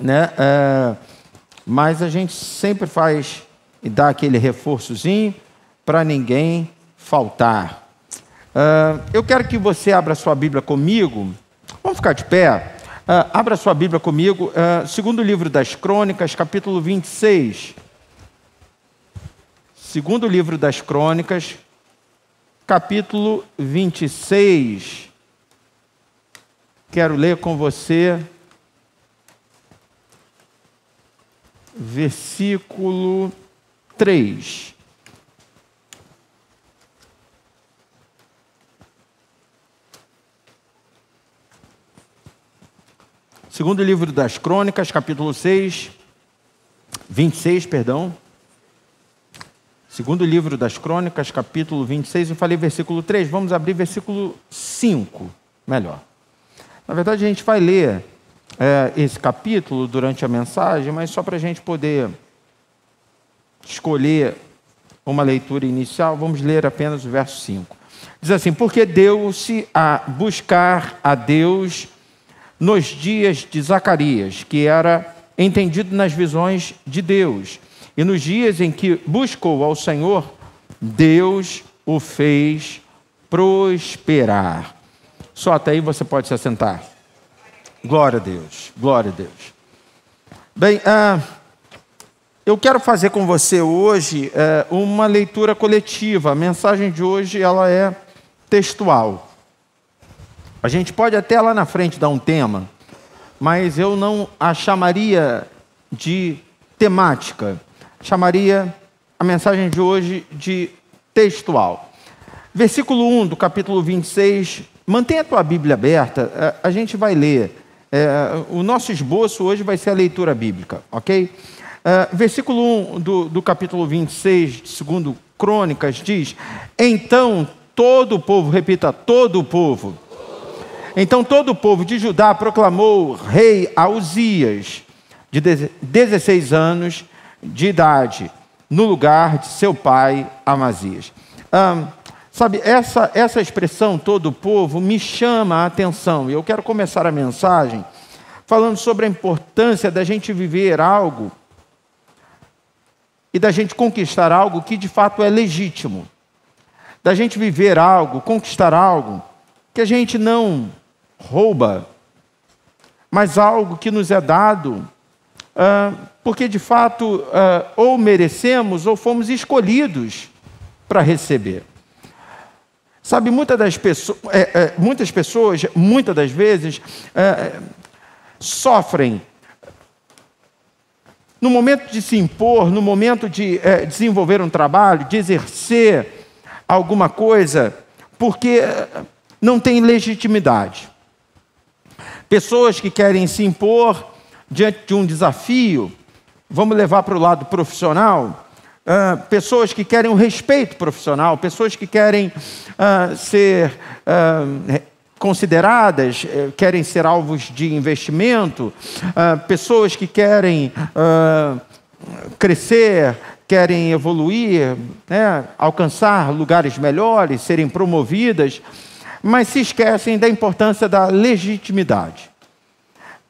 né? Mas a gente sempre faz e dá aquele reforçozinho para ninguém faltar. Eu quero que você abra sua Bíblia comigo. Vamos ficar de pé? Abra sua Bíblia comigo. Segundo livro das Crônicas, capítulo 26. Segundo livro das Crônicas, capítulo 26. Quero ler com você versículo 3. Segundo livro das Crônicas, capítulo 26, perdão. Segundo livro das Crônicas, capítulo 26, eu falei versículo 3, vamos abrir versículo 5, melhor. Na verdade, a gente vai ler esse capítulo durante a mensagem, mas só para a gente poder escolher uma leitura inicial, vamos ler apenas o verso 5. Diz assim: porque deu-se a buscar a Deus nos dias de Zacarias, que era entendido nas visões de Deus, e nos dias em que buscou ao Senhor, Deus o fez prosperar. Só até aí você pode se assentar. Glória a Deus, glória a Deus. Bem, eu quero fazer com você hoje uma leitura coletiva. A mensagem de hoje ela é textual. A gente pode até lá na frente dar um tema, mas eu não a chamaria de temática. Chamaria a mensagem de hoje de textual. Versículo 1 do capítulo 26. Mantenha a tua Bíblia aberta, a gente vai ler. O nosso esboço hoje vai ser a leitura bíblica, ok? Versículo 1 do capítulo 26, segundo Crônicas, diz: então todo o povo, repita, todo o povo. Então todo o povo de Judá proclamou rei a Uzias, de 16 anos de idade, no lugar de seu pai Amazias. Sabe, essa expressão, todo o povo, me chama a atenção. E eu quero começar a mensagem falando sobre a importância da gente viver algo e da gente conquistar algo que de fato é legítimo. Da gente viver algo, conquistar algo que a gente não rouba, mas algo que nos é dado porque de fato ou merecemos ou fomos escolhidos para receber. Sabe, muitas pessoas, muitas das vezes, sofrem no momento de se impor, no momento de desenvolver um trabalho, de exercer alguma coisa, porque não tem legitimidade. Pessoas que querem se impor diante de um desafio, vamos levar para o lado profissional, pessoas que querem um respeito profissional, pessoas que querem ser consideradas, querem ser alvos de investimento, pessoas que querem crescer, querem evoluir, né, alcançar lugares melhores, serem promovidas, mas se esquecem da importância da legitimidade.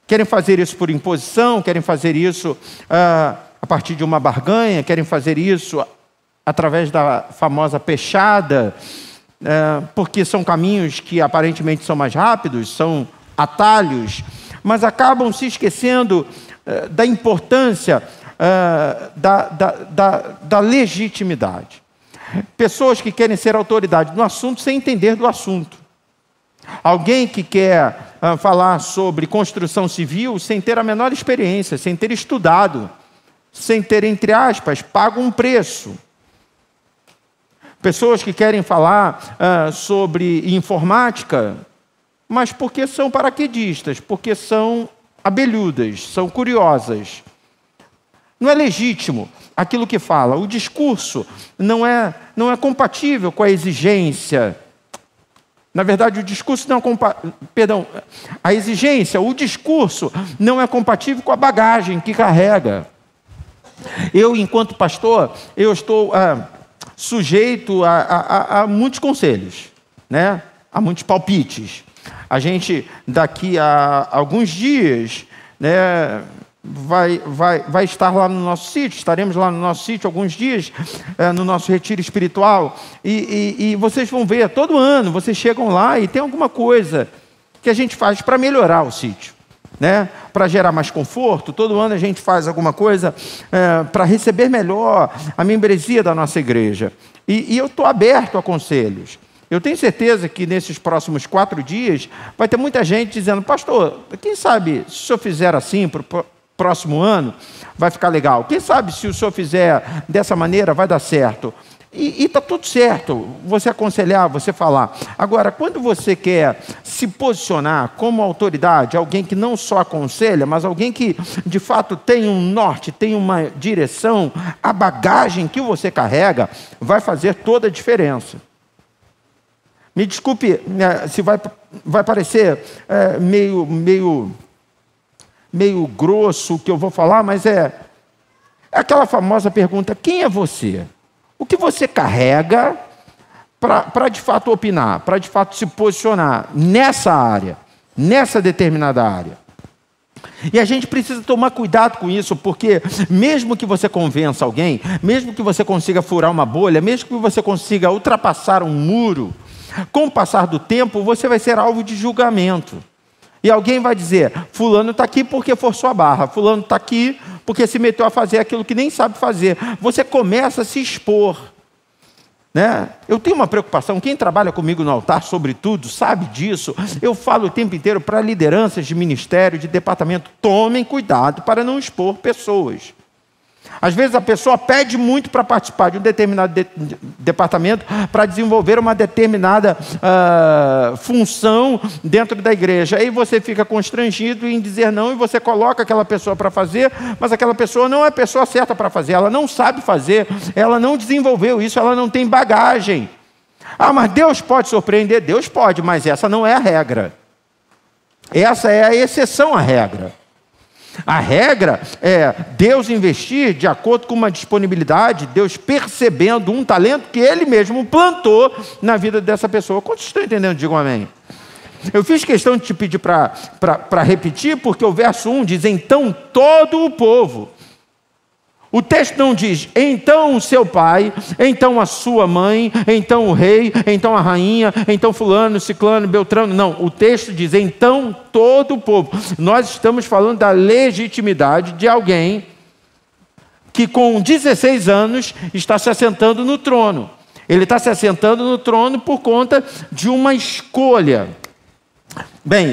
Querem fazer isso por imposição, querem fazer isso a partir de uma barganha, querem fazer isso através da famosa pechada, porque são caminhos que aparentemente são mais rápidos, são atalhos, mas acabam se esquecendo da importância da legitimidade. Pessoas que querem ser autoridade no assunto sem entender do assunto. Alguém que quer falar sobre construção civil sem ter a menor experiência, sem ter estudado, sem ter, entre aspas, pago um preço. Pessoas que querem falar sobre informática, mas porque são paraquedistas, porque são abelhudas, são curiosas. Não é legítimo aquilo que fala. O discurso não é compatível com a exigência. Na verdade, o discurso não é a exigência, o discurso não é compatível com a bagagem que carrega. Eu, enquanto pastor, eu estou sujeito a muitos conselhos, né? A muitos palpites. A gente, daqui a alguns dias, né, vai estar lá no nosso sítio, estaremos lá no nosso sítio alguns dias, no nosso retiro espiritual, e vocês vão ver, todo ano, vocês chegam lá e tem alguma coisa que a gente faz para melhorar o sítio, né? Para gerar mais conforto. Todo ano a gente faz alguma coisa para receber melhor a membresia da nossa igreja, e eu estou aberto a conselhos. Eu tenho certeza que nesses próximos 4 dias vai ter muita gente dizendo: pastor, quem sabe se o senhor fizer assim para o próximo ano, vai ficar legal. Quem sabe se o senhor fizer dessa maneira, vai dar certo. E está tudo certo, você aconselhar, você falar. Agora, quando você quer se posicionar como autoridade, alguém que não só aconselha, mas alguém que de fato tem um norte, tem uma direção, a bagagem que você carrega vai fazer toda a diferença. Me desculpe se vai parecer meio grosso o que eu vou falar, mas é aquela famosa pergunta: quem é você? O que você carrega para de fato opinar, para de fato se posicionar nessa área, nessa determinada área? E a gente precisa tomar cuidado com isso, porque mesmo que você convença alguém, mesmo que você consiga furar uma bolha, mesmo que você consiga ultrapassar um muro, com o passar do tempo você vai ser alvo de julgamento. E alguém vai dizer: fulano está aqui porque forçou a barra, fulano está aqui porque se meteu a fazer aquilo que nem sabe fazer. Você começa a se expor, né? Eu tenho uma preocupação, quem trabalha comigo no altar, sobretudo, sabe disso. Eu falo o tempo inteiro para lideranças de ministério, de departamento: tomem cuidado para não expor pessoas. Às vezes a pessoa pede muito para participar de um determinado departamento, para desenvolver uma determinada função dentro da igreja. Aí você fica constrangido em dizer não, e você coloca aquela pessoa para fazer, mas aquela pessoa não é a pessoa certa para fazer, ela não sabe fazer, ela não desenvolveu isso, ela não tem bagagem. Ah, mas Deus pode surpreender? Deus pode, mas essa não é a regra. Essa é a exceção à regra. A regra é Deus investir de acordo com uma disponibilidade, Deus percebendo um talento que Ele mesmo plantou na vida dessa pessoa. Quantos estão entendendo? Digam amém. Eu fiz questão de te pedir para repetir, porque o verso 1 diz: então todo o povo. O texto não diz: então o seu pai, então a sua mãe, então o rei, então a rainha, então fulano, ciclano, beltrano. Não, o texto diz: então todo o povo. Nós estamos falando da legitimidade de alguém que com 16 anos está se assentando no trono. Ele está se assentando no trono por conta de uma escolha. Bem,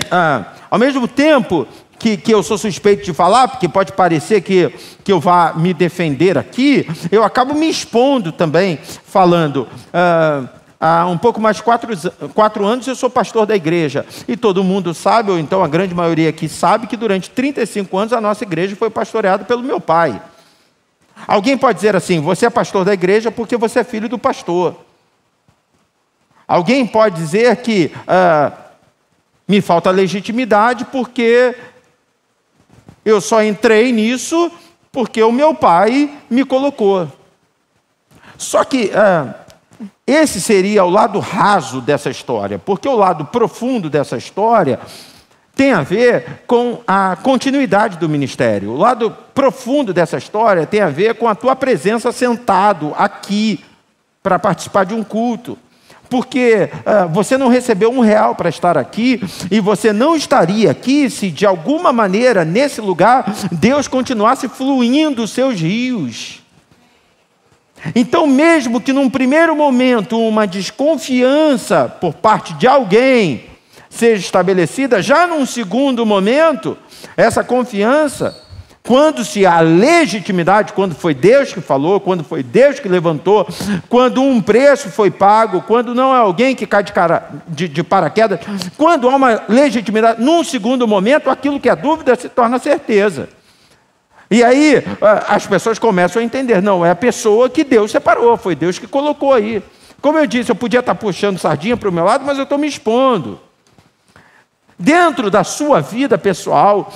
ao mesmo tempo que eu sou suspeito de falar, porque pode parecer que eu vá me defender aqui, eu acabo me expondo também, falando. Há um pouco mais de 4 anos eu sou pastor da igreja, e todo mundo sabe, ou então a grande maioria aqui sabe, que durante 35 anos a nossa igreja foi pastoreada pelo meu pai. Alguém pode dizer assim: você é pastor da igreja porque você é filho do pastor. Alguém pode dizer que me falta legitimidade porque eu só entrei nisso porque o meu pai me colocou. Só que esse seria o lado raso dessa história, porque o lado profundo dessa história tem a ver com a continuidade do ministério. O lado profundo dessa história tem a ver com a tua presença sentado aqui para participar de um culto. Porque você não recebeu R$1 para estar aqui, e você não estaria aqui se de alguma maneira, nesse lugar, Deus continuasse fluindo os seus rios. Então, mesmo que num primeiro momento uma desconfiança por parte de alguém seja estabelecida, já num segundo momento, essa confiança, quando se há legitimidade, quando foi Deus que falou, quando foi Deus que levantou, quando um preço foi pago, quando não é alguém que cai de paraquedas, quando há uma legitimidade, num segundo momento, aquilo que é dúvida se torna certeza. E aí as pessoas começam a entender: não, é a pessoa que Deus separou, foi Deus que colocou aí. Como eu disse, eu podia estar puxando sardinha para o meu lado, mas eu estou me expondo. Dentro da sua vida pessoal,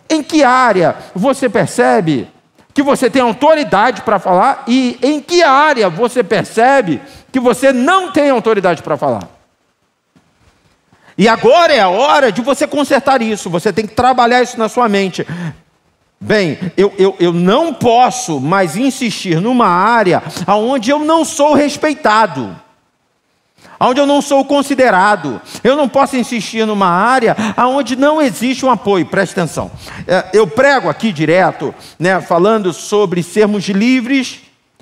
em que área você percebe que você tem autoridade para falar, e em que área você percebe que você não tem autoridade para falar? E agora é a hora de você consertar isso. Você tem que trabalhar isso na sua mente. Bem, eu não posso mais insistir numa área onde eu não sou respeitado, onde eu não sou considerado. Eu não posso insistir numa área onde não existe um apoio. Preste atenção. Eu prego aqui direto, né, falando sobre sermos livres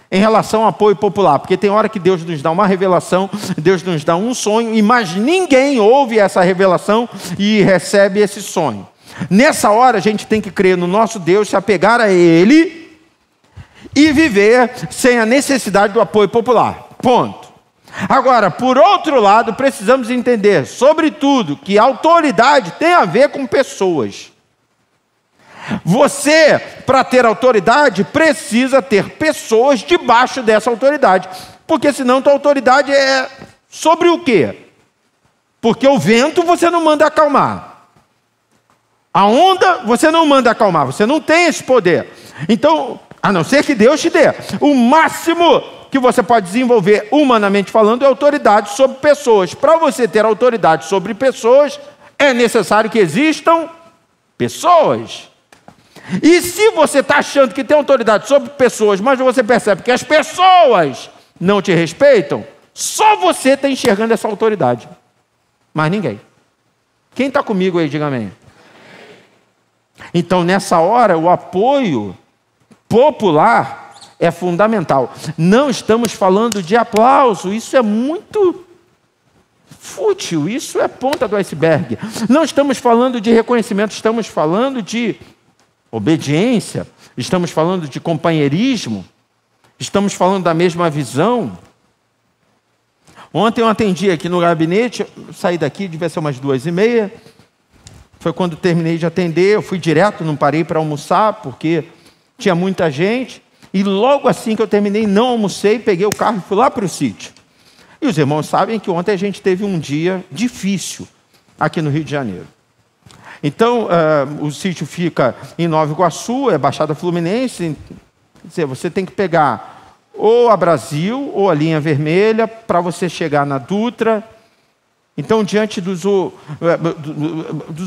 em relação ao apoio popular, porque tem hora que Deus nos dá uma revelação, Deus nos dá um sonho, mas ninguém ouve essa revelação e recebe esse sonho. Nessa hora a gente tem que crer no nosso Deus, se apegar a Ele e viver sem a necessidade do apoio popular. Ponto. Agora, por outro lado, precisamos entender, sobretudo, que autoridade tem a ver com pessoas. Você, para ter autoridade, precisa ter pessoas debaixo dessa autoridade. Porque senão tua autoridade é sobre o quê? Porque o vento você não manda acalmar. A onda você não manda acalmar, você não tem esse poder. Então, a não ser que Deus te dê, o máximo que você pode desenvolver, humanamente falando, é autoridade sobre pessoas. Para você ter autoridade sobre pessoas, é necessário que existam pessoas. E se você está achando que tem autoridade sobre pessoas, mas você percebe que as pessoas não te respeitam, só você está enxergando essa autoridade. Mas ninguém. Quem está comigo aí, diga amém. Então, nessa hora, o apoio popular é fundamental. Não estamos falando de aplauso, isso é muito fútil, isso é ponta do iceberg. Não estamos falando de reconhecimento, estamos falando de obediência, estamos falando de companheirismo, estamos falando da mesma visão. Ontem eu atendi aqui no gabinete, saí daqui, devia ser umas 2h30, foi quando terminei de atender, eu fui direto, não parei para almoçar, porque tinha muita gente, e logo assim que eu terminei, não almocei, peguei o carro e fui lá para o sítio. E os irmãos sabem que ontem a gente teve um dia difícil aqui no Rio de Janeiro. Então, o sítio fica em Nova Iguaçu, é Baixada Fluminense, quer dizer, você tem que pegar ou a Brasil ou a linha vermelha para você chegar na Dutra. Então, diante dos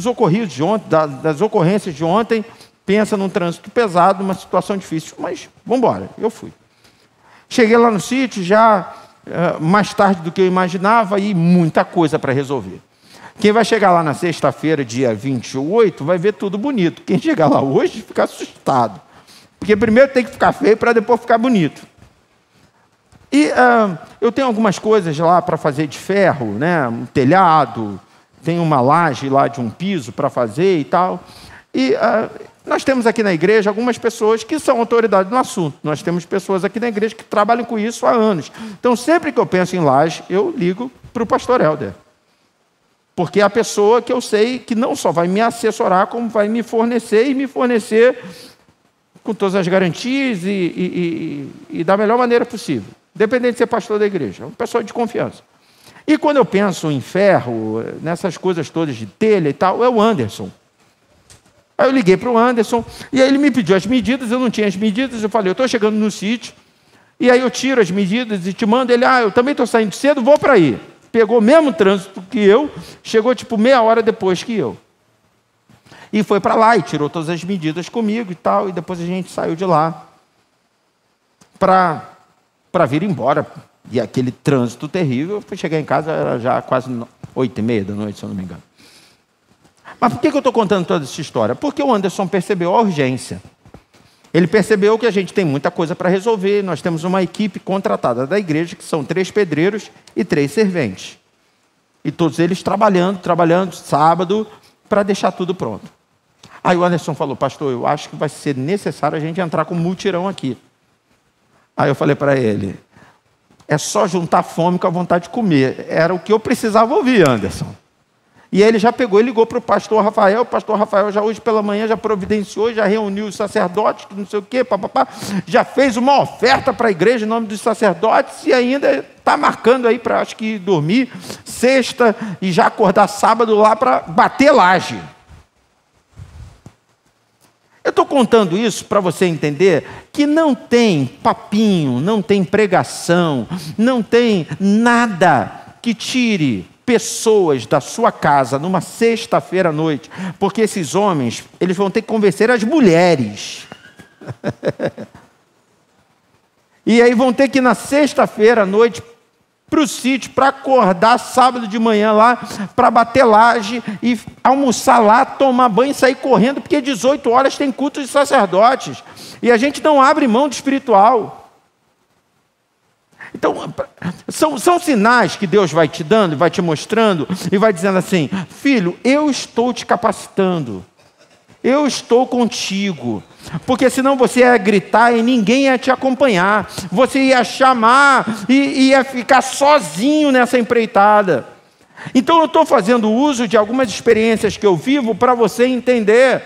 ocorridos de ontem, das ocorrências de ontem, pensa num trânsito pesado, uma situação difícil, mas vamos embora, eu fui. Cheguei lá no sítio já mais tarde do que eu imaginava e muita coisa para resolver. Quem vai chegar lá na sexta-feira, dia 28, vai ver tudo bonito. Quem chegar lá hoje fica assustado. Porque primeiro tem que ficar feio para depois ficar bonito. E eu tenho algumas coisas lá para fazer de ferro, né? Um telhado, tem uma laje lá de um piso para fazer e tal. E nós temos aqui na igreja algumas pessoas que são autoridade no assunto. Nós temos pessoas aqui na igreja que trabalham com isso há anos. Então, sempre que eu penso em laje, eu ligo para o pastor Helder. Porque é a pessoa que eu sei que não só vai me assessorar, como vai me fornecer, e me fornecer com todas as garantias e da melhor maneira possível. Independente de ser pastor da igreja, é uma pessoa de confiança. E quando eu penso em ferro, nessas coisas todas de telha e tal, é o Anderson. Aí eu liguei para o Anderson, e aí ele me pediu as medidas, eu não tinha as medidas, eu falei, eu estou chegando no sítio, e aí eu tiro as medidas e te mando. Ele, eu também estou saindo cedo, vou para aí. Pegou o mesmo trânsito que eu, chegou tipo meia hora depois que eu. E foi para lá e tirou todas as medidas comigo e tal, e depois a gente saiu de lá para vir embora. E aquele trânsito terrível, eu fui chegar em casa, era já quase 8h30 da noite, se eu não me engano. Mas por que eu estou contando toda essa história? Porque o Anderson percebeu a urgência. Ele percebeu que a gente tem muita coisa para resolver. Nós temos uma equipe contratada da igreja, que são 3 pedreiros e 3 serventes. E todos eles trabalhando sábado, para deixar tudo pronto. Aí o Anderson falou, pastor, eu acho que vai ser necessário a gente entrar com um mutirão aqui. Aí eu falei para ele, é só juntar fome com a vontade de comer. Era o que eu precisava ouvir, Anderson. E aí ele já pegou e ligou para o pastor Rafael já hoje pela manhã já providenciou, já reuniu os sacerdotes, não sei o quê, já fez uma oferta para a igreja em nome dos sacerdotes e ainda está marcando aí para, acho que, dormir sexta e já acordar sábado lá para bater laje. Eu estou contando isso para você entender que não tem papinho, não tem pregação, não tem nada que tire pessoas da sua casa numa sexta-feira à noite, porque esses homens, eles vão ter que convencer as mulheres. E aí vão ter que ir na sexta-feira à noite para o sítio, para acordar sábado de manhã lá, para bater laje e almoçar lá, tomar banho e sair correndo, porque 18 horas tem culto de sacerdotes. E a gente não abre mão do espiritual. Então, são sinais que Deus vai te dando, vai te mostrando, e vai dizendo assim: filho, eu estou te capacitando, eu estou contigo, porque senão você ia gritar e ninguém ia te acompanhar, você ia chamar e ia ficar sozinho nessa empreitada. Então eu estou fazendo uso de algumas experiências que eu vivo para você entender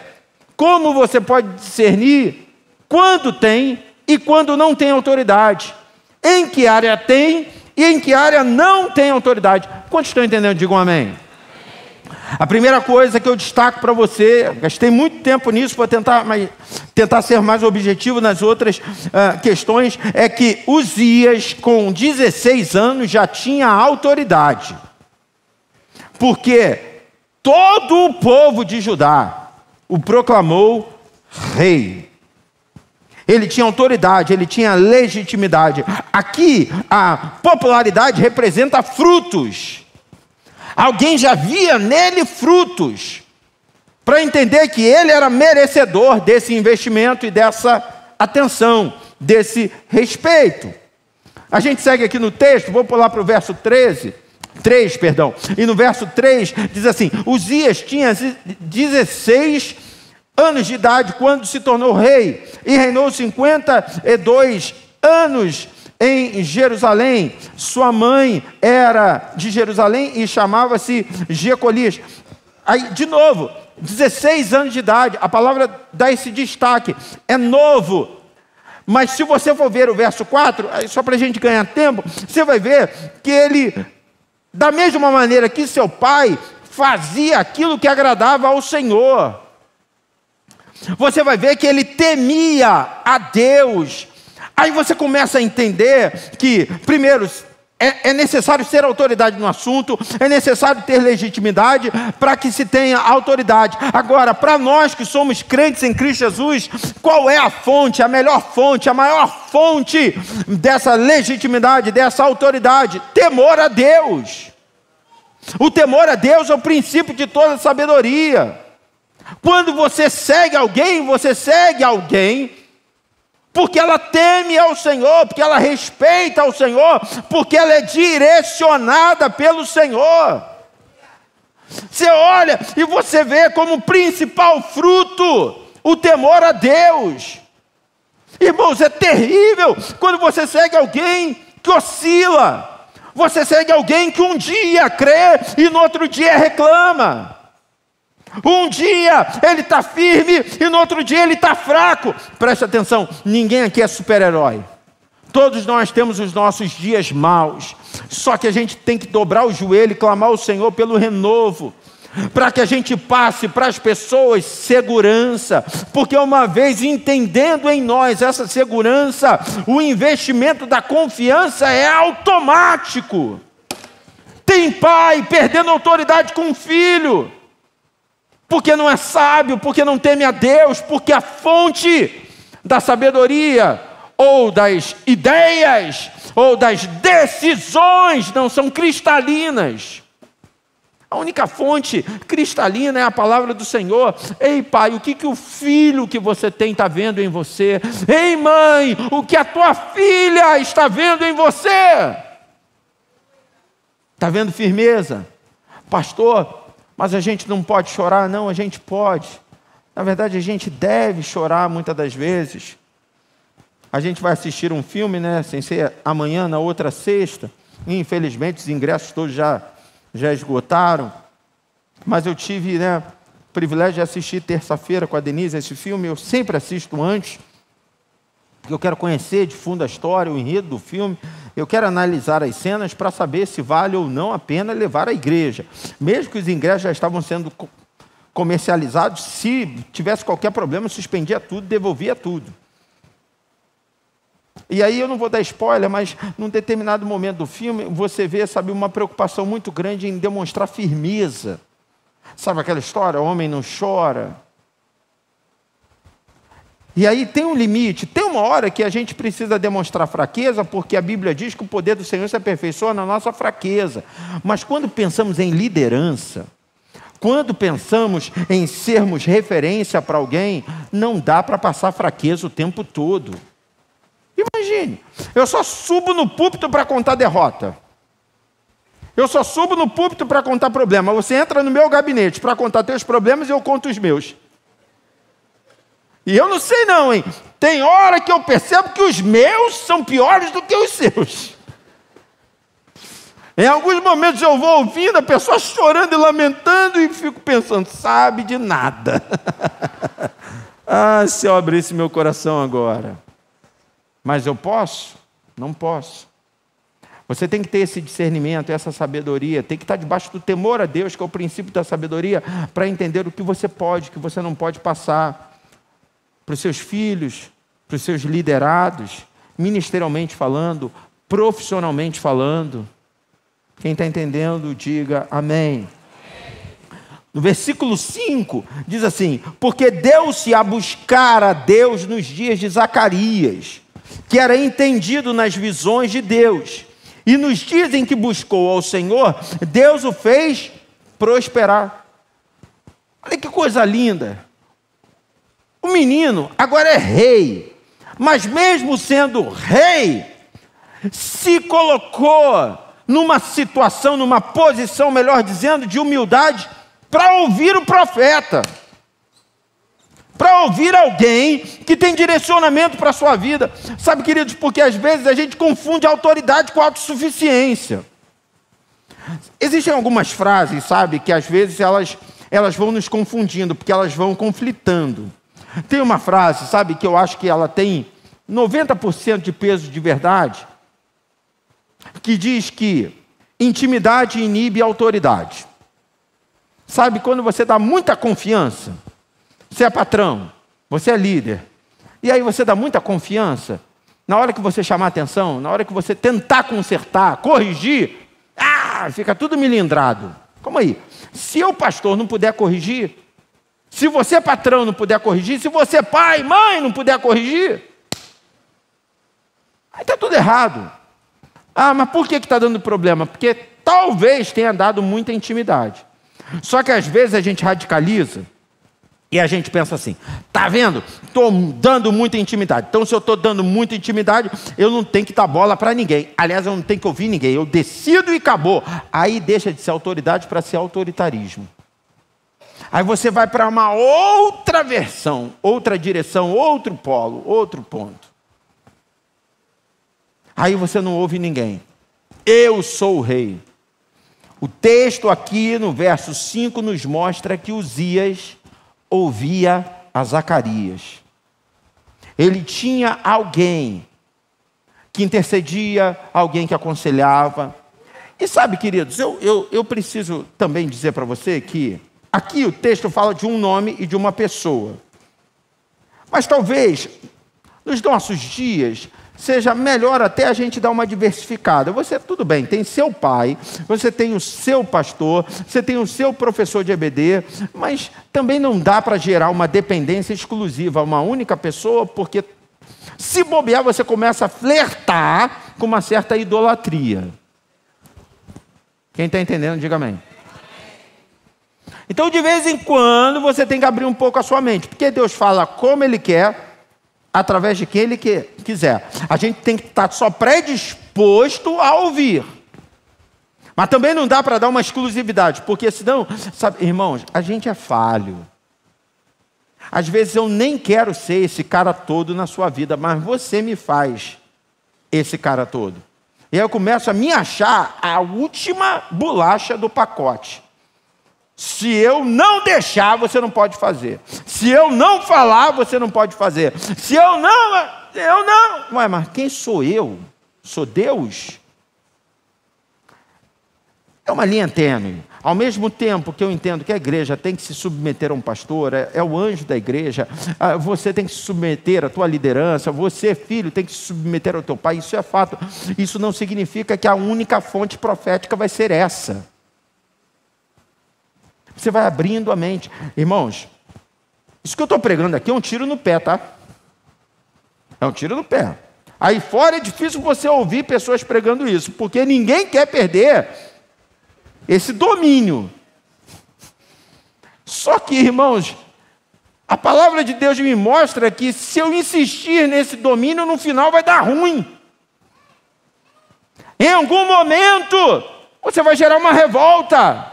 como você pode discernir quando tem e quando não tem autoridade, em que área tem e em que área não tem autoridade. Quantos estão entendendo? Digam amém. A primeira coisa que eu destaco para você, gastei muito tempo nisso para tentar ser mais objetivo nas outras questões, é que Uzias, com 16 anos, já tinha autoridade. Porque todo o povo de Judá o proclamou rei. Ele tinha autoridade, ele tinha legitimidade. Aqui, a popularidade representa frutos. Alguém já via nele frutos, para entender que ele era merecedor desse investimento e dessa atenção, desse respeito. A gente segue aqui no texto, vou pular para o verso 3, e no verso 3 diz assim: Uzias tinha 16 anos de idade quando se tornou rei, e reinou 52 anos em Jerusalém. Sua mãe era de Jerusalém e chamava-se Jecolias. Aí, de novo, 16 anos de idade, a palavra dá esse destaque, é novo. Mas se você for ver o verso 4, só para a gente ganhar tempo, você vai ver que ele, da mesma maneira que seu pai, fazia aquilo que agradava ao Senhor. Você vai ver que ele temia a Deus. Aí você começa a entender que, primeiro, é necessário ser autoridade no assunto, é necessário ter legitimidade para que se tenha autoridade. Agora, para nós que somos crentes em Cristo Jesus, qual é a fonte, a melhor fonte, a maior fonte dessa legitimidade, dessa autoridade? Temor a Deus. O temor a Deus é o princípio de toda sabedoria. Quando você segue alguém porque ela teme ao Senhor, porque ela respeita ao Senhor, porque ela é direcionada pelo Senhor. Você olha e você vê como principal fruto o temor a Deus. Irmãos, é terrível quando você segue alguém que oscila. Você segue alguém que um dia crê e no outro dia reclama. Um dia ele está firme e no outro dia ele está fraco. Preste atenção, ninguém aqui é super-herói. Todos nós temos os nossos dias maus. Só que a gente tem que dobrar o joelho e clamar ao Senhor pelo renovo, para que a gente passe para as pessoas segurança. Porque uma vez entendendo em nós essa segurança, o investimento da confiança é automático. Tem pai perdendo autoridade com o filho, porque não é sábio, porque não teme a Deus, porque a fonte da sabedoria, ou das ideias, ou das decisões não são cristalinas. A única fonte cristalina é a palavra do Senhor. Ei, pai, o que o filho que você tem está vendo em você? Ei, mãe, o que a tua filha está vendo em você? Está vendo firmeza? Pastor, mas a gente não pode chorar? Não, a gente pode. Na verdade, a gente deve chorar muitas das vezes. A gente vai assistir um filme, né? Sem ser amanhã, na outra sexta. E, infelizmente, os ingressos todos já esgotaram. Mas eu tive, o privilégio de assistir terça-feira com a Denise esse filme. Eu sempre assisto antes, porque eu quero conhecer de fundo a história, o enredo do filme. Eu quero analisar as cenas para saber se vale ou não a pena levar à igreja. Mesmo que os ingressos já estavam sendo comercializados, se tivesse qualquer problema, suspendia tudo, devolvia tudo. E aí eu não vou dar spoiler, mas num determinado momento do filme, você vê, sabe, uma preocupação muito grande em demonstrar firmeza. Sabe aquela história, o homem não chora. E aí tem um limite, tem uma hora que a gente precisa demonstrar fraqueza, porque a Bíblia diz que o poder do Senhor se aperfeiçoa na nossa fraqueza. Mas quando pensamos em liderança, quando pensamos em sermos referência para alguém, não dá para passar fraqueza o tempo todo. Imagine, eu só subo no púlpito para contar derrota. Eu só subo no púlpito para contar problema. Você entra no meu gabinete para contar teus problemas e eu conto os meus. E eu não sei não, hein? Tem hora que eu percebo que os meus são piores do que os seus. Em alguns momentos eu vou ouvindo a pessoa chorando e lamentando e fico pensando, sabe de nada. Se eu abrisse meu coração agora. Mas eu posso? Não posso. Você tem que ter esse discernimento, essa sabedoria, tem que estar debaixo do temor a Deus, que é o princípio da sabedoria, para entender o que você pode, o que você não pode passar para os seus filhos, para os seus liderados, ministerialmente falando, profissionalmente falando. Quem está entendendo, diga amém. No versículo 5, diz assim, porque deu-se a buscar a Deus nos dias de Zacarias, que era entendido nas visões de Deus. E nos dias em que buscou ao Senhor, Deus o fez prosperar. Olha que coisa linda. O menino agora é rei, mas mesmo sendo rei, se colocou numa situação, numa posição, melhor dizendo, de humildade, para ouvir o profeta. Para ouvir alguém que tem direcionamento para a sua vida. Sabe, queridos, porque às vezes a gente confunde autoridade com autossuficiência. Existem algumas frases, sabe, que às vezes elas vão nos confundindo, porque elas vão conflitando. Tem uma frase, sabe, que eu acho que ela tem 90% de peso de verdade, que diz que intimidade inibe a autoridade. Sabe, quando você dá muita confiança, você é patrão, você é líder, e aí você dá muita confiança, na hora que você chamar atenção, na hora que você tentar consertar, corrigir, fica tudo milindrado. Como aí? Se eu, pastor, não puder corrigir, se você, patrão, não puder corrigir, se você, pai, mãe, não puder corrigir, aí está tudo errado. Mas por que está dando problema? Porque talvez tenha dado muita intimidade. Só que às vezes a gente radicaliza e a gente pensa assim, tá vendo? Estou dando muita intimidade. Então se eu estou dando muita intimidade, eu não tenho que dar bola para ninguém. Aliás, eu não tenho que ouvir ninguém. Eu decido e acabou. Aí deixa de ser autoridade para ser autoritarismo. Aí você vai para uma outra versão, outra direção, outro polo, outro ponto. Aí você não ouve ninguém. Eu sou o rei. O texto aqui no verso 5 nos mostra que Uzias ouvia a Zacarias. Ele tinha alguém que intercedia, alguém que aconselhava. E sabe, queridos, eu preciso também dizer para você que aqui o texto fala de um nome e de uma pessoa. Mas talvez, nos nossos dias, seja melhor até a gente dar uma diversificada. Você, tudo bem, tem seu pai, você tem o seu pastor, você tem o seu professor de EBD, mas também não dá para gerar uma dependência exclusiva a uma única pessoa, porque se bobear, você começa a flertar com uma certa idolatria. Quem está entendendo, diga amém. Então, de vez em quando, você tem que abrir um pouco a sua mente, porque Deus fala como Ele quer, através de quem Ele quiser. A gente tem que estar só predisposto a ouvir. Mas também não dá para dar uma exclusividade, porque senão, sabe, irmãos, a gente é falho. Às vezes eu nem quero ser esse cara todo na sua vida, mas você me faz esse cara todo. E aí eu começo a me achar a última bolacha do pacote. Se eu não deixar, você não pode fazer. Se eu não falar, você não pode fazer. Se eu não. Ué, mas quem sou eu? Sou Deus? É uma linha tênue. Ao mesmo tempo que eu entendo que a igreja tem que se submeter a um pastor, é o anjo da igreja, você tem que se submeter à tua liderança, você, filho, tem que se submeter ao teu pai, isso é fato. Isso não significa que a única fonte profética vai ser essa. Você vai abrindo a mente. Irmãos, isso que eu estou pregando aqui é um tiro no pé, tá? É um tiro no pé. Aí fora é difícil você ouvir pessoas pregando isso, porque ninguém quer perder esse domínio. Só que, irmãos, a palavra de Deus me mostra que se eu insistir nesse domínio, no final vai dar ruim. Em algum momento, você vai gerar uma revolta.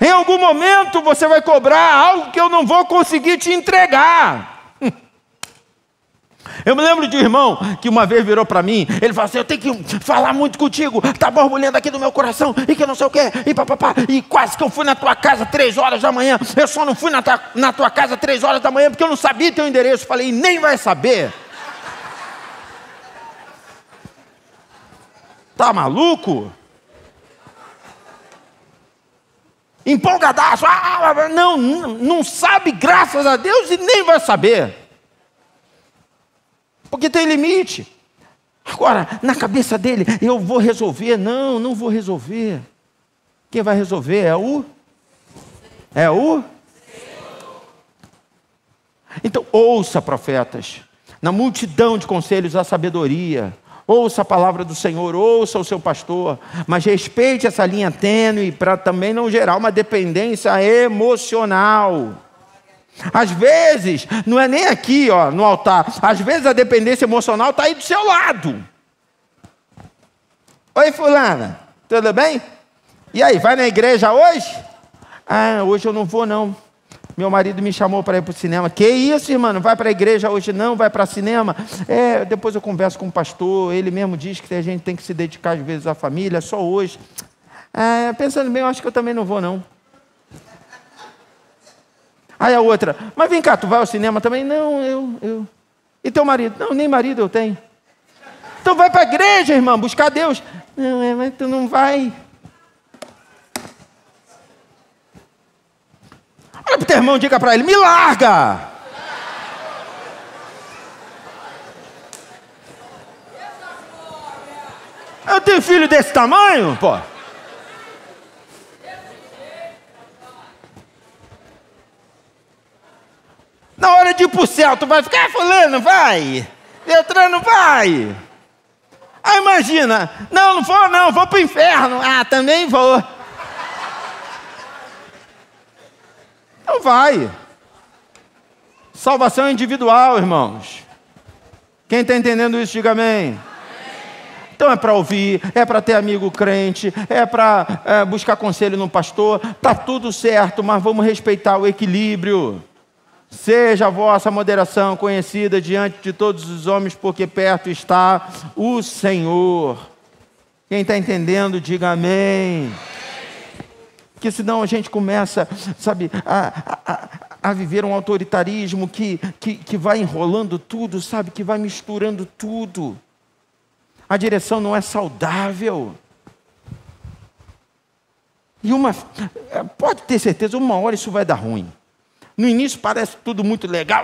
Em algum momento, você vai cobrar algo que eu não vou conseguir te entregar. Eu me lembro de um irmão que uma vez virou para mim, ele falou assim, eu tenho que falar muito contigo, está borbulhando aqui no meu coração, e que não sei o quê, e papapá, e quase que eu fui na tua casa 3 horas da manhã, eu só não fui na tua casa 3 horas da manhã, porque eu não sabia teu endereço. Falei, nem vai saber. Tá maluco? Empolgadaço, não sabe, graças a Deus, e nem vai saber. Porque tem limite. Agora, na cabeça dele, eu vou resolver. Não vou resolver. Quem vai resolver é o? Então, ouça, profetas. Na multidão de conselhos, a sabedoria. Ouça a palavra do Senhor, ouça o seu pastor. Mas respeite essa linha tênue para também não gerar uma dependência emocional. Às vezes, não é nem aqui, no altar. Às vezes a dependência emocional está aí do seu lado. Oi, fulana, tudo bem? E aí, vai na igreja hoje? Hoje eu não vou não. Meu marido me chamou para ir para o cinema. Que isso, irmão? Não vai para a igreja hoje não? Vai para cinema? Depois eu converso com o pastor. Ele mesmo diz que a gente tem que se dedicar às vezes à família, só hoje. Pensando bem, eu acho que eu também não vou não. Aí a outra, mas vem cá, tu vai ao cinema também? Não, eu. E teu marido? Não, nem marido eu tenho. Então vai para a igreja, irmão, buscar Deus. Não, mas tu não vai. Olha para o teu irmão, diga para ele, me larga. Eu tenho filho desse tamanho, pô. Na hora de ir para o céu, tu vai ficar, fulano, vai. Beltrano, vai. Aí imagina, não vou para o inferno. Também vou. Não vai. Salvação individual, irmãos. Quem está entendendo isso, diga amém. Então é para ouvir, é para ter amigo crente, é para buscar conselho no pastor. Está tudo certo, mas vamos respeitar o equilíbrio. Seja a vossa moderação conhecida diante de todos os homens, porque perto está o Senhor. Quem está entendendo, diga amém. Porque senão a gente começa, sabe, a viver um autoritarismo que vai enrolando tudo, sabe, que vai misturando tudo. A direção não é saudável. E pode ter certeza, uma hora isso vai dar ruim. No início parece tudo muito legal.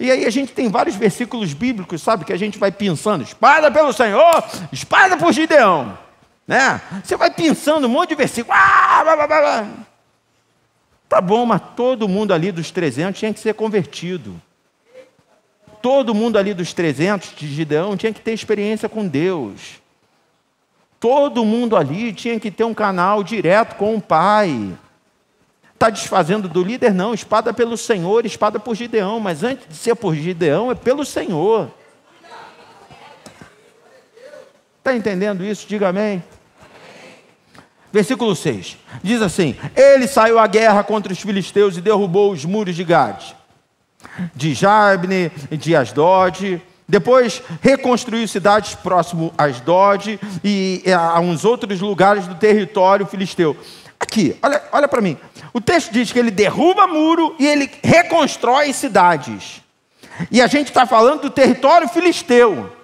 E aí a gente tem vários versículos bíblicos, sabe, que a gente vai pensando. Espada pelo Senhor, espada por Gideão. Né? Você vai pensando um monte de versículos. Tá bom, mas todo mundo ali dos 300 tinha que ser convertido. Todo mundo ali dos 300 de Gideão tinha que ter experiência com Deus. Todo mundo ali tinha que ter um canal direto com o Pai. Está desfazendo do líder? Não, espada pelo Senhor, espada por Gideão. Mas antes de ser por Gideão, é pelo Senhor. Está entendendo isso? Diga amém. Versículo 6. Diz assim, ele saiu à guerra contra os filisteus e derrubou os muros de Gade, de Jabne, de Asdod. Depois reconstruiu cidades próximo a Asdod e a uns outros lugares do território filisteu. Aqui, olha para mim. O texto diz que ele derruba muro e ele reconstrói cidades. E a gente está falando do território filisteu.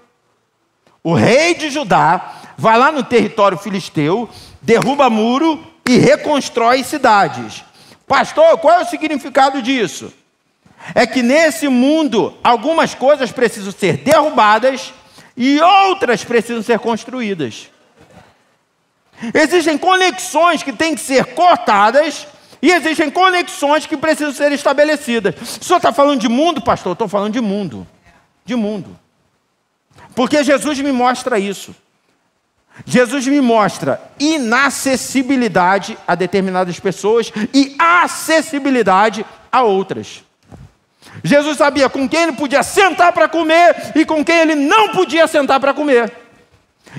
O rei de Judá vai lá no território filisteu, derruba muro e reconstrói cidades. Pastor, qual é o significado disso? É que nesse mundo, algumas coisas precisam ser derrubadas e outras precisam ser construídas. Existem conexões que têm que ser cortadas e existem conexões que precisam ser estabelecidas. O senhor está falando de mundo, pastor? Estou falando de mundo. De mundo. Porque Jesus me mostra isso. Jesus me mostra inacessibilidade a determinadas pessoas e acessibilidade a outras. Jesus sabia com quem ele podia sentar para comer e com quem ele não podia sentar para comer.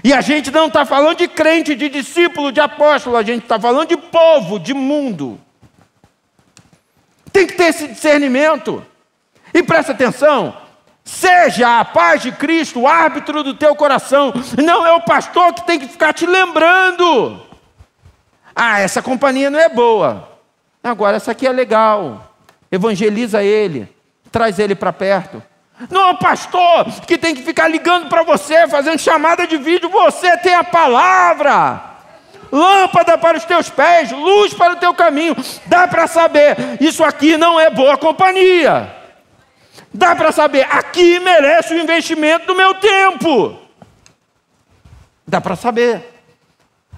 E a gente não está falando de crente, de discípulo, de apóstolo, a gente está falando de povo, de mundo. Tem que ter esse discernimento. E presta atenção, seja a paz de Cristo o árbitro do teu coração. Não é o pastor que tem que ficar te lembrando. Ah, essa companhia não é boa. Agora essa aqui é legal. Evangeliza ele, traz ele para perto. Não é o pastor que tem que ficar ligando para você, fazendo chamada de vídeo. Você tem a palavra. Lâmpada para os teus pés, luz para o teu caminho. Dá para saber, isso aqui não é boa companhia. Dá para saber, aqui merece o investimento do meu tempo. Dá para saber.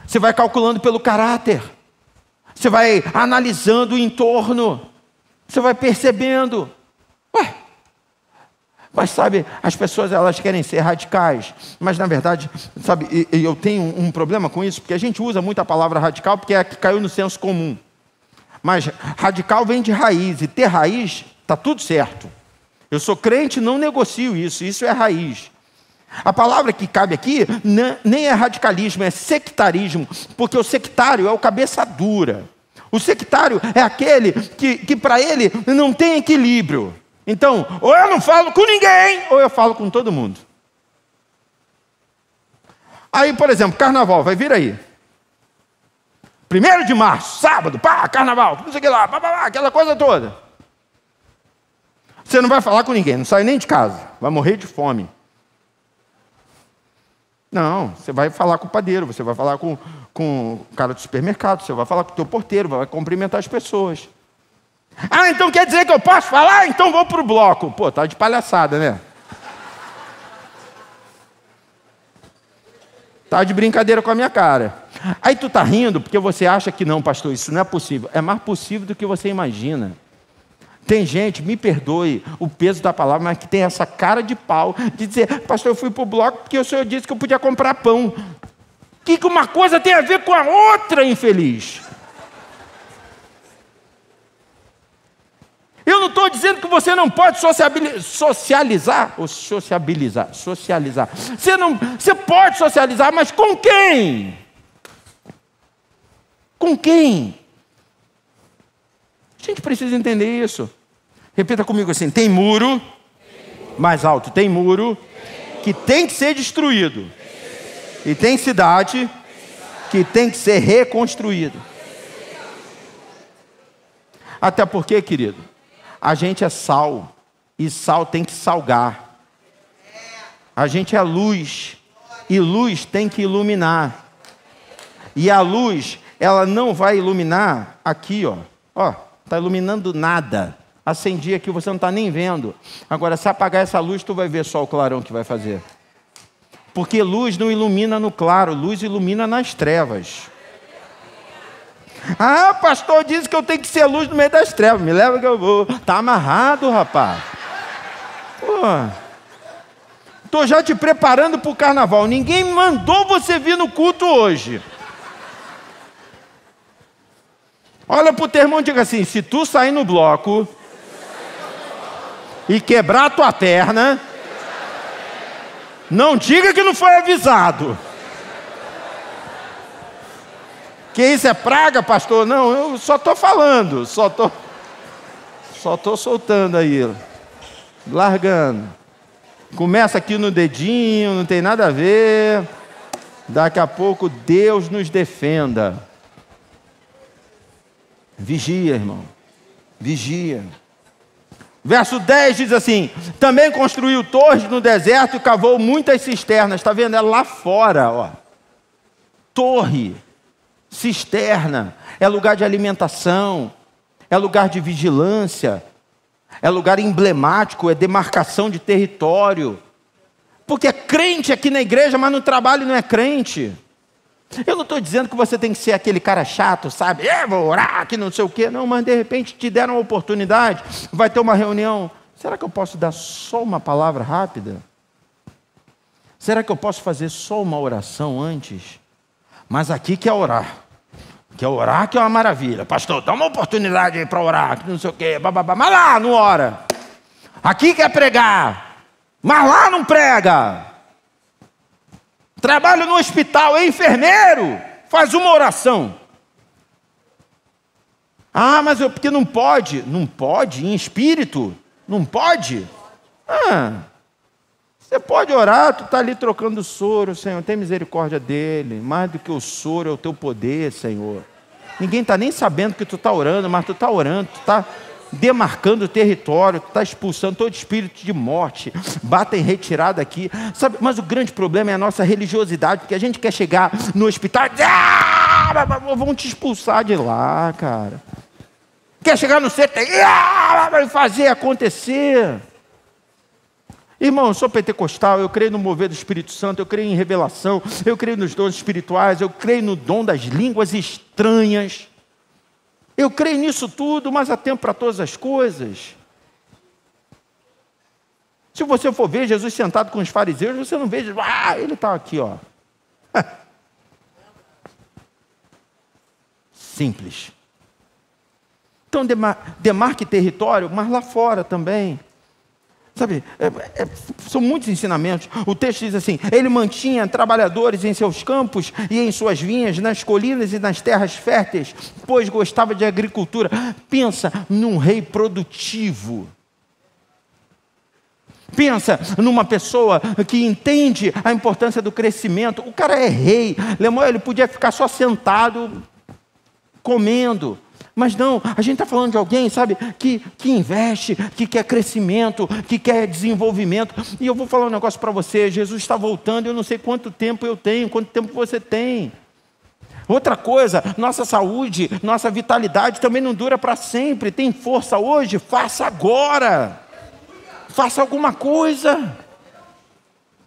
Você vai calculando pelo caráter. Você vai analisando o entorno. Você vai percebendo. Ué, mas sabe, as pessoas elas querem ser radicais. Mas na verdade, sabe, eu tenho um problema com isso, porque a gente usa muito a palavra radical, porque é a que caiu no senso comum. Mas radical vem de raiz, e ter raiz, está tudo certo. Eu sou crente, não negocio isso, isso é raiz. A palavra que cabe aqui nem é radicalismo, é sectarismo, porque o sectário é o cabeça dura. O sectário é aquele que para ele não tem equilíbrio. Então, ou eu não falo com ninguém, ou eu falo com todo mundo. Aí, por exemplo, carnaval, vai vir aí. 1º de março, sábado, pá, carnaval, não sei o que lá, pá, pá, aquela coisa toda. Você não vai falar com ninguém, não sai nem de casa, vai morrer de fome. Não, você vai falar com o padeiro, você vai falar com o cara do supermercado, você vai falar com o teu porteiro, vai cumprimentar as pessoas. Ah, então quer dizer que eu posso falar? Então vou para o bloco. Pô, tá de palhaçada, né? Tá de brincadeira com a minha cara. Aí tu tá rindo porque você acha que não, pastor, isso não é possível. É mais possível do que você imagina. Tem gente, me perdoe o peso da palavra, mas que tem essa cara de pau de dizer, pastor, eu fui para o bloco porque o senhor disse que eu podia comprar pão. O que uma coisa tem a ver com a outra, infeliz? Eu não estou dizendo que você não pode socializar. Você pode socializar, mas com quem? Com quem? A gente precisa entender isso. Repita comigo assim, tem muro, mais alto, tem muro, que tem que ser destruído. E tem cidade que tem que ser reconstruída. Até porque, querido, a gente é sal, e sal tem que salgar. A gente é luz, e luz tem que iluminar. E a luz, ela não vai iluminar aqui, ó. Ó, está iluminando nada. Acendi aqui, você não está nem vendo. Agora, se apagar essa luz, tu vai ver só o clarão que vai fazer. Porque luz não ilumina no claro, luz ilumina nas trevas. Ah, pastor diz que eu tenho que ser luz no meio das trevas. Me leva que eu vou. Tá amarrado, rapaz. Pô. Tô já te preparando para o carnaval. Ninguém mandou você vir no culto hoje. Olha para o teu irmão e diga assim, se tu sair no bloco e quebrar a tua perna, não diga que não foi avisado. Que isso é praga, pastor? Não, eu só estou falando, só estou soltando aí, largando. Começa aqui no dedinho, não tem nada a ver. Daqui a pouco Deus nos defenda. Vigia, irmão, vigia. Verso 10 diz assim, também construiu torres no deserto e cavou muitas cisternas. Está vendo? É lá fora, ó. torre, cisterna, é lugar de alimentação, é lugar de vigilância, é lugar emblemático, é demarcação de território. Porque é crente aqui na igreja, mas no trabalho não é crente. Eu não estou dizendo que você tem que ser aquele cara chato, sabe? Vou orar, que não sei o quê. Não, mas de repente te deram uma oportunidade, vai ter uma reunião. Será que eu posso dar só uma palavra rápida? Será que eu posso fazer só uma oração antes? Mas aqui quer orar. Quer orar que é uma maravilha. Pastor, dá uma oportunidade aí para orar, que não sei o quê. Bababá. Mas lá não ora. Aqui quer pregar, mas lá não prega. Trabalha no hospital, é enfermeiro, faz uma oração. Ah, mas porque não pode. Não pode em espírito? Não pode? Você pode orar, tu está ali trocando soro, Senhor, tem misericórdia dele. Mais do que o soro é o teu poder, Senhor. Ninguém está nem sabendo que tu está orando, mas tu está orando, tu está demarcando o território, está expulsando todo espírito de morte, bata em retirada aqui, sabe? Mas o grande problema é a nossa religiosidade, porque a gente quer chegar no hospital e vão te expulsar de lá, cara. Quer chegar no CTI e fazer acontecer. Irmão, eu sou pentecostal, eu creio no mover do Espírito Santo, eu creio em revelação, eu creio nos dons espirituais, eu creio no dom das línguas estranhas. Eu creio nisso tudo, mas há tempo para todas as coisas. Se você for ver Jesus sentado com os fariseus, você não vê, ele está aqui, ó. Simples. Então, demarque território, mas lá fora também. Sabe, são muitos ensinamentos. O texto diz assim: ele mantinha trabalhadores em seus campos e em suas vinhas, nas colinas e nas terras férteis, pois gostava de agricultura. Pensa num rei produtivo. Pensa numa pessoa que entende a importância do crescimento. O cara é rei. Lemoyne, ele podia ficar só sentado, comendo. Mas não, a gente está falando de alguém, sabe, que investe, que quer crescimento, que quer desenvolvimento. E eu vou falar um negócio para você: Jesus está voltando, eu não sei quanto tempo eu tenho, quanto tempo você tem. Outra coisa, nossa saúde, nossa vitalidade também não dura para sempre. Tem força hoje? Faça agora. Faça alguma coisa.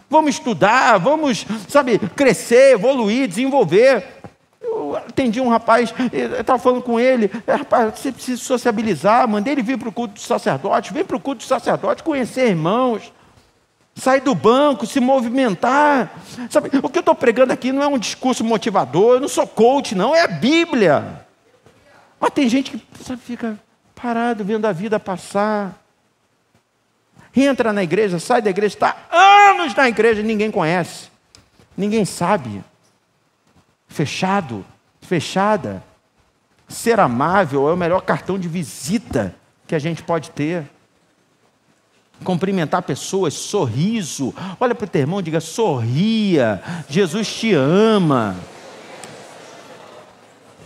Vamos estudar, vamos, sabe, crescer, evoluir, desenvolver. Eu atendi um rapaz, eu estava falando com ele: rapaz, você precisa sociabilizar. Mandei ele vir para o culto do sacerdote. Vem para o culto do sacerdote, conhecer irmãos, sair do banco, se movimentar. Sabe, o que eu estou pregando aqui não é um discurso motivador, eu não sou coach, não, é a Bíblia. Mas tem gente que, sabe, fica parado vendo a vida passar. Entra na igreja, sai da igreja, está anos na igreja, ninguém conhece, ninguém sabe. Fechado, fechada. Ser amável é o melhor cartão de visita que a gente pode ter. Cumprimentar pessoas, sorriso. Olha para o teu irmão e diga: sorria, Jesus te ama.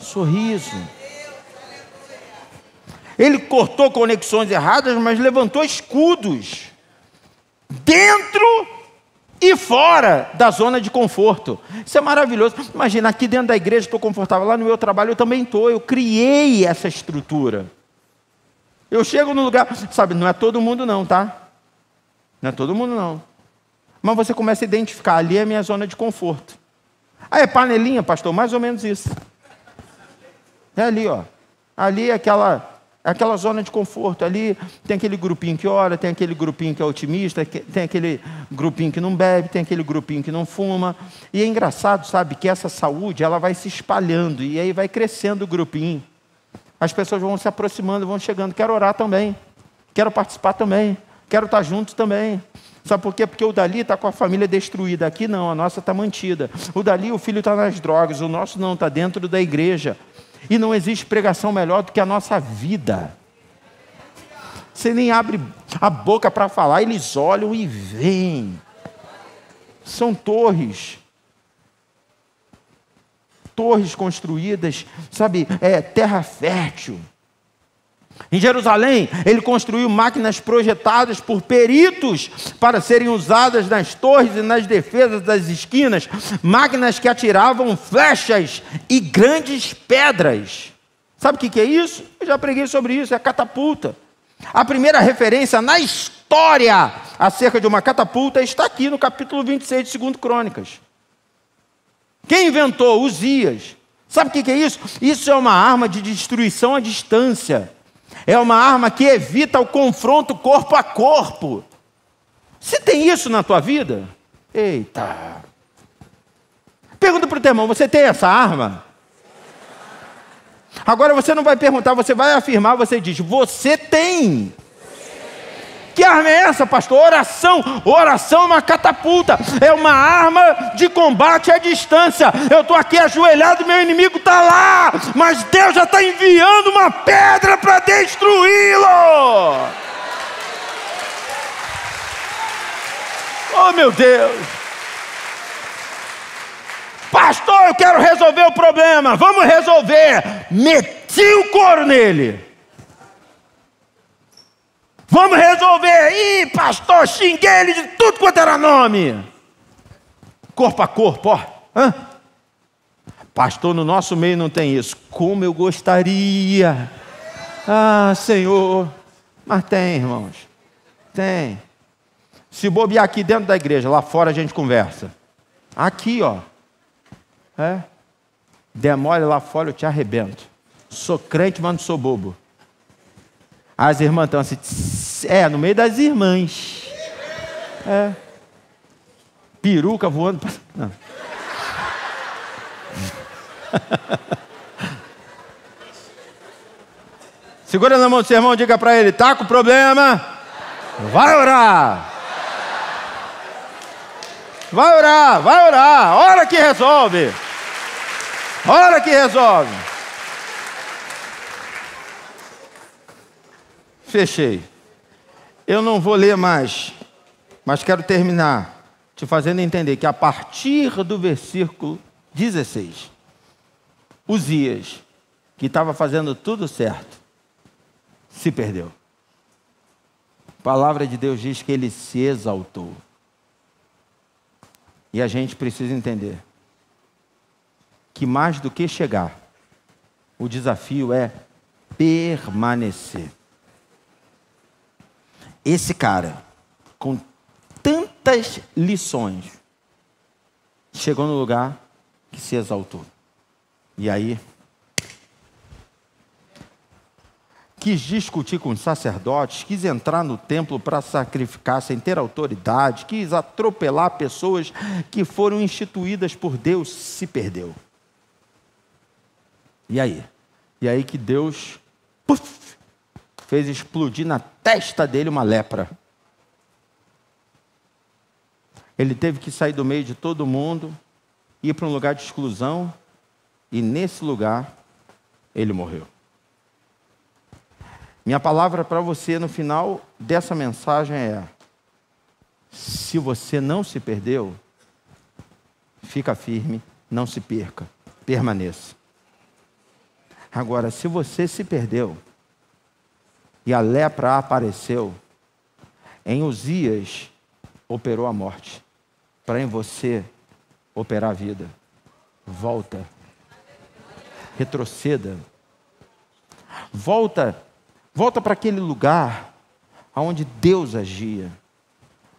Sorriso. Ele cortou conexões erradas, mas levantou escudos dentro e fora da zona de conforto. Isso é maravilhoso. Imagina, aqui dentro da igreja estou confortável, lá no meu trabalho eu também estou. Eu criei essa estrutura. Eu chego no lugar, sabe, não é todo mundo não, tá? Não é todo mundo não. Mas você começa a identificar: ali é a minha zona de conforto. Ah, é panelinha, pastor? Mais ou menos isso. É ali, ó. Ali é aquela zona de conforto. Ali tem aquele grupinho que ora, tem aquele grupinho que é otimista, tem aquele grupinho que não bebe, tem aquele grupinho que não fuma. E é engraçado, sabe, que essa saúde, ela vai se espalhando, e aí vai crescendo o grupinho. As pessoas vão se aproximando, vão chegando: quero orar também, quero participar também, quero estar junto também. Sabe por quê? Porque o dali está com a família destruída. Aqui não, a nossa está mantida. O dali, o filho está nas drogas, o nosso não, está dentro da igreja. E não existe pregação melhor do que a nossa vida. Você nem abre a boca para falar, eles olham e veem. São torres construídas, sabe, terra fértil. Em Jerusalém, ele construiu máquinas projetadas por peritos para serem usadas nas torres e nas defesas das esquinas, máquinas que atiravam flechas e grandes pedras. Sabe o que é isso? Eu já preguei sobre isso, é a catapulta. A primeira referência na história acerca de uma catapulta está aqui no capítulo 26 de 2 Crônicas. Quem inventou? Uzias. Sabe o que é isso? Isso é uma arma de destruição à distância. É uma arma que evita o confronto corpo a corpo. Você tem isso na tua vida? Eita! Pergunta para o teu irmão, você tem essa arma? Agora você não vai perguntar, você vai afirmar, você diz, você tem. Que arma é essa, pastor? Oração. Oração é uma catapulta, é uma arma de combate à distância. Eu estou aqui ajoelhado, meu inimigo está lá, mas Deus já está enviando uma pedra para destruí-lo. Oh, meu Deus. Pastor, eu quero resolver o problema. Vamos resolver. Meti o couro nele. Vamos resolver. Ih, pastor, xinguei ele de tudo quanto era nome. Corpo a corpo, ó. Hã? Pastor, no nosso meio não tem isso. Como eu gostaria. Ah, Senhor. Mas tem, irmãos. Tem. Se bobear aqui dentro da igreja, lá fora a gente conversa. Aqui, ó. É. Demore lá fora, eu te arrebento. Sou crente, mas não sou bobo. As irmãs estão assim, no meio das irmãs. É. Peruca voando. Não. Segura na mão do seu irmão, diga para ele, tá com problema? Vai orar. Vai orar, vai orar. Hora que resolve. Hora que resolve. Fechei. Eu não vou ler mais, mas quero terminar te fazendo entender que a partir do versículo 16, Uzias, que estava fazendo tudo certo, se perdeu. A palavra de Deus diz que ele se exaltou. E a gente precisa entender que mais do que chegar, o desafio é permanecer. Esse cara, com tantas lições, chegou no lugar que se exaltou. E aí, quis discutir com os sacerdotes, quis entrar no templo para sacrificar sem ter autoridade, quis atropelar pessoas que foram instituídas por Deus, se perdeu. E aí? E aí que Deus fez explodir na testa dele uma lepra. Ele teve que sair do meio de todo mundo, ir para um lugar de exclusão, e nesse lugar ele morreu. Minha palavra para você no final dessa mensagem é: se você não se perdeu, fica firme, não se perca, permaneça. Agora, se você se perdeu e a lepra apareceu, em Uzias operou a morte, para em você operar a vida. Volta, retroceda, volta para aquele lugar onde Deus agia.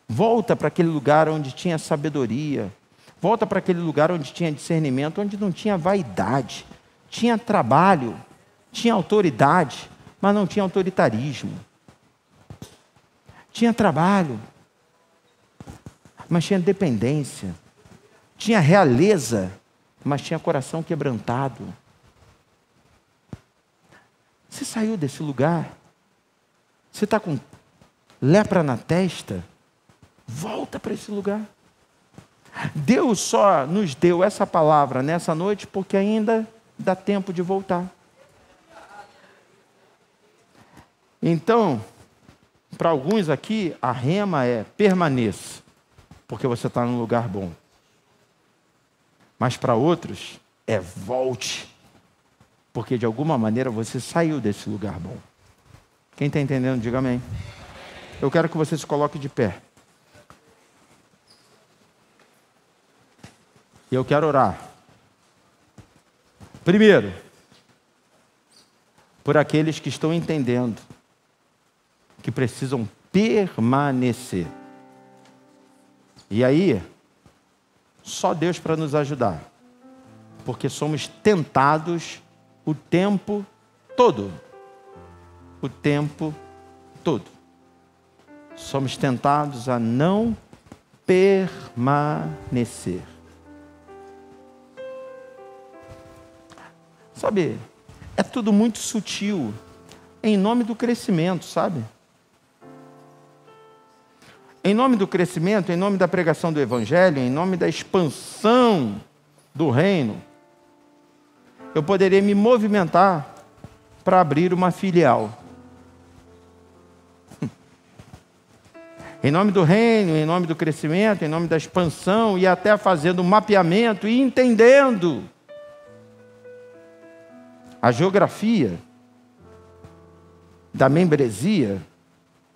Volta para aquele lugar onde tinha sabedoria. Volta para aquele lugar onde tinha discernimento, onde não tinha vaidade. Tinha trabalho, tinha autoridade, mas não tinha autoritarismo. Tinha trabalho, mas tinha dependência. Tinha realeza, mas tinha coração quebrantado. Você saiu desse lugar? Você está com lepra na testa? Volta para esse lugar. Deus só nos deu essa palavra nessa noite porque ainda dá tempo de voltar. Então, para alguns aqui, a rema é permaneça, porque você está num lugar bom. Mas para outros, é volte, porque de alguma maneira você saiu desse lugar bom. Quem está entendendo, diga amém. Eu quero que você se coloque de pé. E eu quero orar. Primeiro, por aqueles que estão entendendo que precisam permanecer. E aí, só Deus para nos ajudar. Porque somos tentados o tempo todo. O tempo todo. Somos tentados a não permanecer. Sabe, é tudo muito sutil, em nome do crescimento, sabe? Em nome do crescimento, em nome da pregação do Evangelho, em nome da expansão do reino, eu poderia me movimentar para abrir uma filial. Em nome do reino, em nome do crescimento, em nome da expansão, e até fazendo um mapeamento e entendendo a geografia da membresia,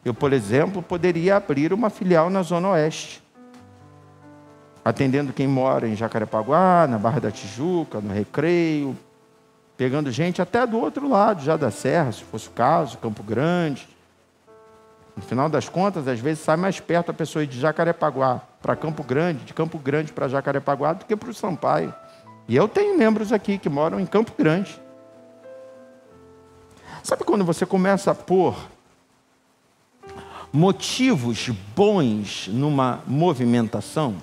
eu, por exemplo, poderia abrir uma filial na Zona Oeste, atendendo quem mora em Jacarepaguá, na Barra da Tijuca, no Recreio, pegando gente até do outro lado, já da Serra, se fosse o caso, Campo Grande. No final das contas, às vezes sai mais perto a pessoa ir de Jacarepaguá para Campo Grande, de Campo Grande para Jacarepaguá, do que para o Sampaio. E eu tenho membros aqui que moram em Campo Grande. Sabe quando você começa a pôr motivos bons numa movimentação?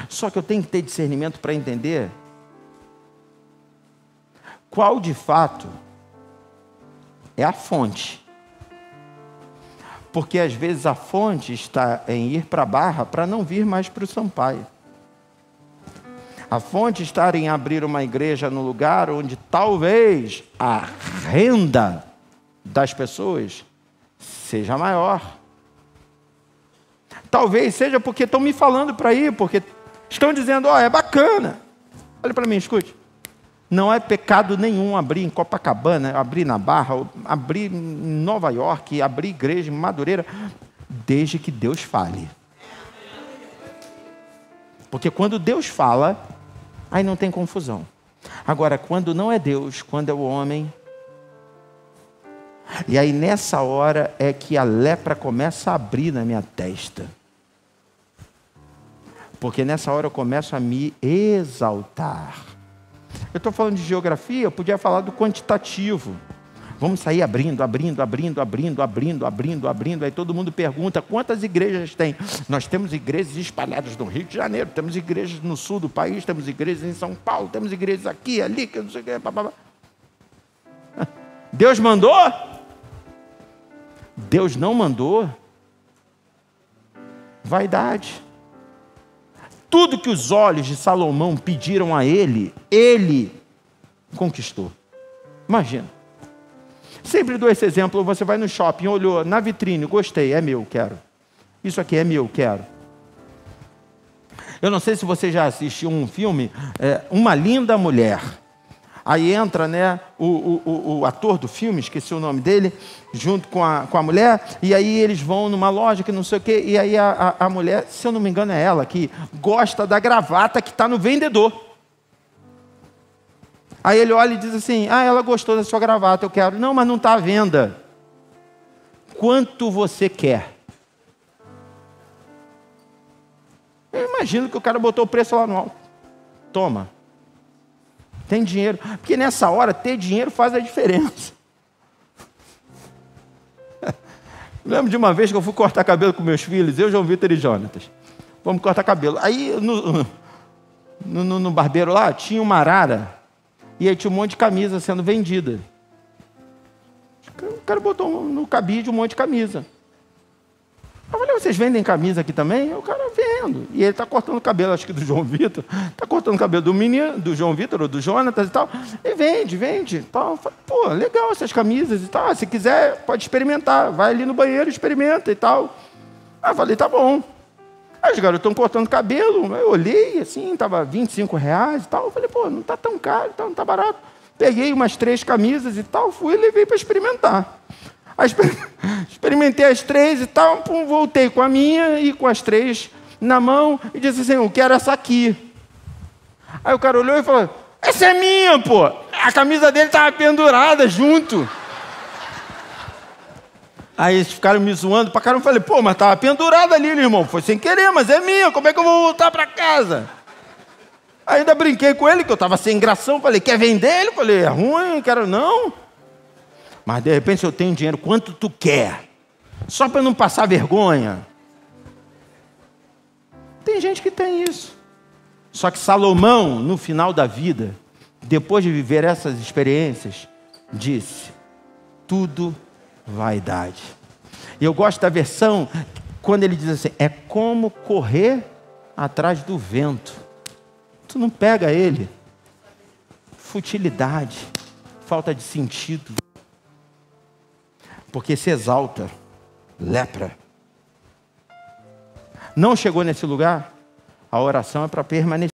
Só que eu tenho que ter discernimento para entender qual de fato é a fonte. Porque às vezes a fonte está em ir para a Barra para não vir mais para o Sampaio. A fonte está em abrir uma igreja no lugar onde talvez a renda das pessoas seja maior. Talvez seja porque estão me falando para ir, porque estão dizendo, é bacana. Olha para mim, escute. Não é pecado nenhum abrir em Copacabana, abrir na Barra, abrir em Nova York, abrir igreja em Madureira, desde que Deus fale. Porque quando Deus fala, aí não tem confusão. Agora, quando não é Deus, quando é o homem, e aí nessa hora é que a lepra começa a abrir na minha testa. Porque nessa hora eu começo a me exaltar. Eu estou falando de geografia, eu podia falar do quantitativo. Vamos sair abrindo. Aí todo mundo pergunta, quantas igrejas tem? Nós temos igrejas espalhadas no Rio de Janeiro, temos igrejas no sul do país, temos igrejas em São Paulo, temos igrejas aqui, ali, que não sei o que. Deus mandou? Deus não mandou? Vaidade. Tudo que os olhos de Salomão pediram a ele, ele conquistou. Imagina. Sempre dou esse exemplo, você vai no shopping, olhou na vitrine, gostei, é meu, quero. Isso aqui é meu, quero. Eu não sei se você já assistiu um filme, Uma Linda Mulher. Aí entra, né, o ator do filme, esqueci o nome dele, junto com a mulher, e aí eles vão numa loja que não sei o quê, e aí a mulher, se eu não me engano é ela, que gosta da gravata que está no vendedor. Aí ele olha e diz assim, ela gostou da sua gravata, eu quero. Não, mas não está à venda. Quanto você quer? Eu imagino que o cara botou o preço lá no alto. Toma. Tem dinheiro. Porque nessa hora, ter dinheiro faz a diferença. Lembro de uma vez que eu fui cortar cabelo com meus filhos, eu, João Vitor e Jonatas. Vamos cortar cabelo. Aí, no barbeiro lá, tinha uma arara. E aí tinha um monte de camisa sendo vendida. O cara botou no cabide um monte de camisa. Eu falei, vocês vendem camisa aqui também? O cara, vendo. E ele está cortando o cabelo, acho que do João Vitor. Está cortando o cabelo do menino, do João Vitor ou do Jonatas e tal. E vende. Tal. Eu falei, pô, legal essas camisas e tal. Se quiser, pode experimentar. Vai ali no banheiro, experimenta e tal. Aí eu falei, tá bom. Aí os garotos estão cortando cabelo. Eu olhei, assim, estava R$25 e tal. Eu falei, pô, não está tão caro, não está barato. Peguei umas 3 camisas e tal, fui e levei para experimentar. Aí experimentei as 3 e tal, pum, voltei com a minha e com as 3 na mão e disse assim, eu quero essa aqui. Aí o cara olhou e falou, essa é minha, pô. A camisa dele estava pendurada junto. Aí eles ficaram me zoando pra caramba. Eu falei, pô, mas estava pendurada ali, irmão. Foi sem querer, mas é minha. Como é que eu vou voltar para casa? Aí ainda brinquei com ele, que eu estava sem gração. Falei, quer vender? Ele falei, é ruim, quero não. Mas de repente eu tenho dinheiro, quanto tu quer? Só para não passar vergonha. Tem gente que tem isso. Só que Salomão, no final da vida, depois de viver essas experiências, disse, tudo vaidade. E eu gosto da versão, quando ele diz assim, é como correr atrás do vento. Tu não pega ele. Futilidade, falta de sentido. Porque se exalta, lepra. Não chegou nesse lugar? A oração é para permanecer.